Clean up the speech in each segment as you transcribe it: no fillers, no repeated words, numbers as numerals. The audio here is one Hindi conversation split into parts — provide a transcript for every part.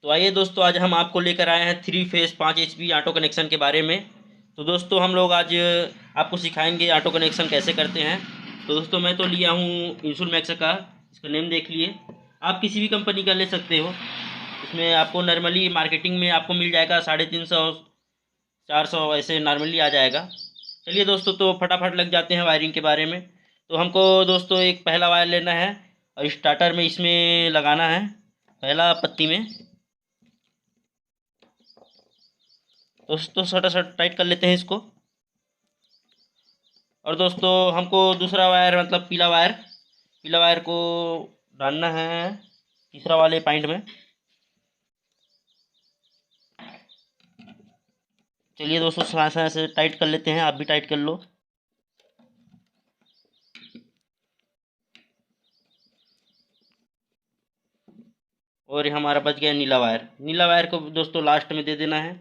तो आइए दोस्तों, आज हम आपको लेकर आए हैं 3 फेस 5 HP ऑटो कनेक्शन के बारे में। तो दोस्तों हम लोग आज आपको सिखाएंगे ऑटो कनेक्शन कैसे करते हैं। तो दोस्तों मैं तो लिया हूँ इंसुलमैक्स का, इसका नेम देख लिए। आप किसी भी कंपनी का ले सकते हो। इसमें आपको नॉर्मली मार्केटिंग में आपको मिल जाएगा 350 400 ऐसे नॉर्मली आ जाएगा। चलिए दोस्तों, तो फटाफट लग जाते हैं वायरिंग के बारे में। तो हमको दोस्तों एक पहला वायर लेना है और स्टार्टर में इसमें लगाना है, पहला पत्ती में। दोस्तों सटासट टाइट कर लेते हैं इसको। और दोस्तों हमको दूसरा वायर मतलब पीला वायर को डालना है तीसरा वाले पॉइंट में। चलिए दोस्तों, साथ से टाइट कर लेते हैं, आप भी टाइट कर लो। और ये हमारा बच गया नीला वायर को दोस्तों लास्ट में दे देना है।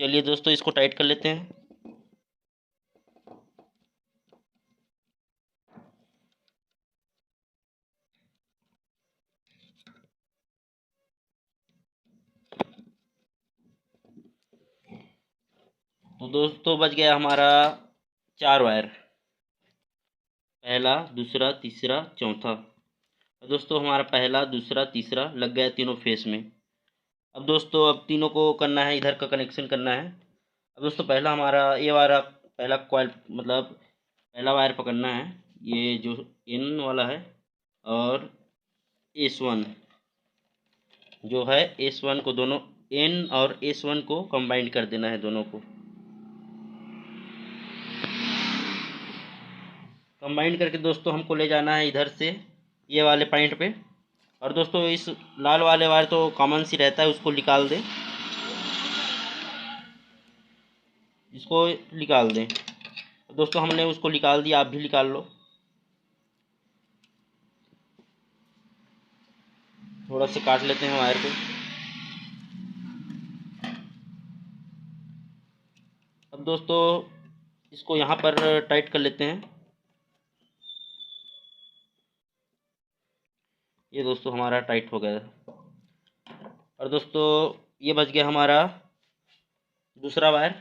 चलिए दोस्तों, इसको टाइट कर लेते हैं। तो दोस्तों बच गया हमारा 4 वायर, पहला दूसरा तीसरा चौथा। और दोस्तों हमारा पहला दूसरा तीसरा लग गया तीनों फेस में। अब दोस्तों अब तीनों को करना है, इधर का कनेक्शन करना है। अब दोस्तों पहला हमारा ये वाला पहला कॉइल मतलब पहला वायर पकड़ना है, ये जो एन वाला है। और S1 जो है, S1 को दोनों एन और S1 को कंबाइन कर देना है, दोनों को कंबाइन करके दोस्तों हमको ले जाना है इधर से ये वाले पॉइंट पे। और दोस्तों इस लाल वाले वायर तो कॉमन सी रहता है, उसको निकाल दें, इसको निकाल दें। दोस्तों हमने उसको निकाल दिया, आप भी निकाल लो। थोड़ा सा काट लेते हैं वायर को। अब दोस्तों इसको यहाँ पर टाइट कर लेते हैं। ये दोस्तों हमारा टाइट हो गया। और दोस्तों ये बच गया हमारा दूसरा वायर,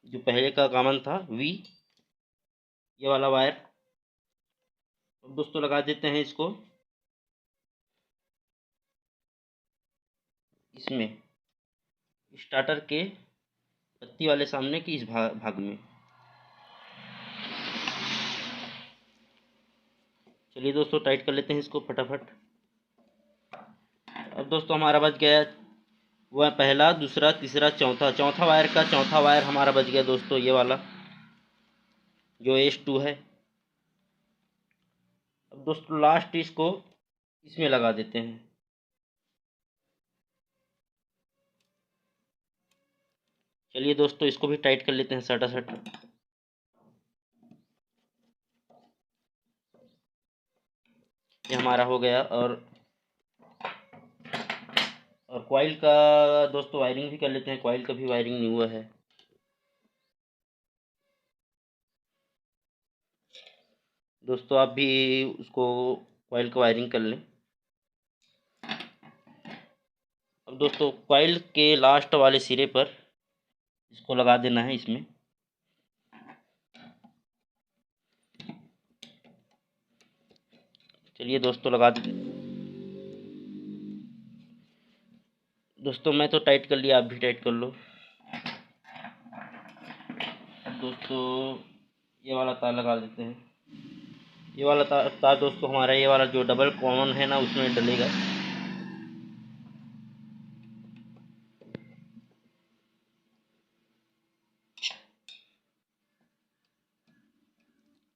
जो पहले का कॉमन था वी, ये वाला वायर। अब दोस्तों लगा देते हैं इसको इसमें स्टार्टर के पत्ती वाले सामने की इस भाग में। चलिए दोस्तों टाइट कर लेते हैं इसको फटाफट। अब दोस्तों हमारा बच गया वह पहला दूसरा तीसरा चौथा, चौथा वायर का चौथा वायर हमारा बच गया दोस्तों, ये वाला जो S2 है। अब दोस्तों लास्ट इसको इसमें लगा देते हैं। चलिए दोस्तों इसको भी टाइट कर लेते हैं सटासट। ये हमारा हो गया। और कॉइल का दोस्तों वायरिंग भी कर लेते हैं, कॉइल का भी वायरिंग नहीं हुआ है। दोस्तों आप भी उसको कॉइल का वायरिंग कर लें। अब दोस्तों कॉइल के लास्ट वाले सिरे पर इसको लगा देना है इसमें। चलिए दोस्तों लगा दे। दोस्तों मैं तो टाइट कर लिया, आप भी टाइट कर लो। अब दोस्तों ये वाला तार लगा देते हैं। ये वाला तार दोस्तों हमारा ये वाला जो डबल कॉमन है ना, उसमें डलेगा।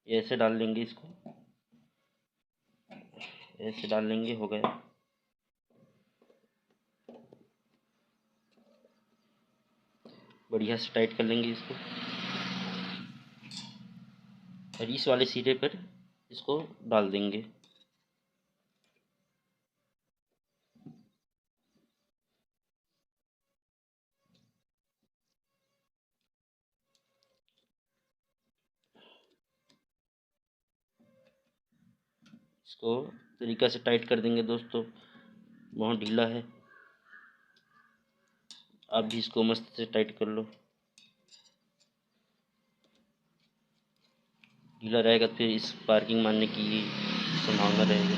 ये ऐसे डाल लेंगे इसको, ऐसे डाल लेंगे, हो गया। बढ़िया से टाइट कर लेंगे इसको। और इस वाले सिरे पर इसको डाल देंगे। इसको तरीका से टाइट कर देंगे दोस्तों, बहुत ढीला है। आप भी इसको मस्त से टाइट कर लो, ढीला रहेगा फिर इस पार्किंग मारने की संभावना रहेगी।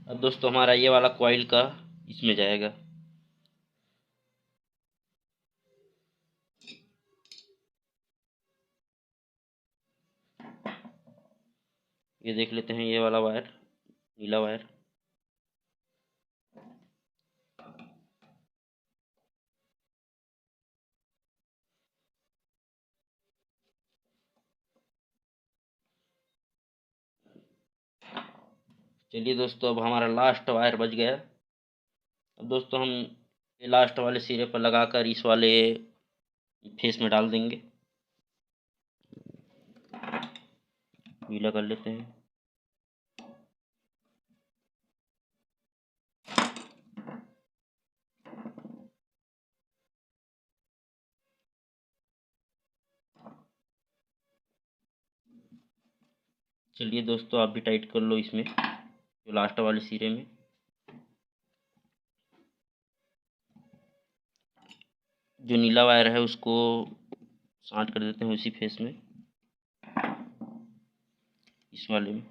अब दोस्तों हमारा ये वाला कॉइल का इसमें जाएगा। ये देख लेते हैं ये वाला वायर, नीला वायर। चलिए दोस्तों, अब हमारा लास्ट वायर बच गया। अब दोस्तों हम ये लास्ट वाले सिरे पर लगाकर इस वाले फेस में डाल देंगे, गीला कर लेते हैं। चलिए दोस्तों, आप भी टाइट कर लो इसमें, जो लास्ट वाले सिरे में। जो नीला वायर है उसको सांट कर देते हैं उसी फेस में, इस वाले में।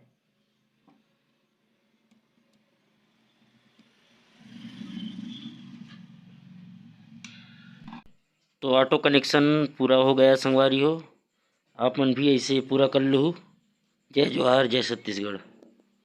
तो ऑटो कनेक्शन पूरा हो गया संगवारी हो, आप मन भी ऐसे पूरा कर लो। जय जोहार, जय छत्तीसगढ़।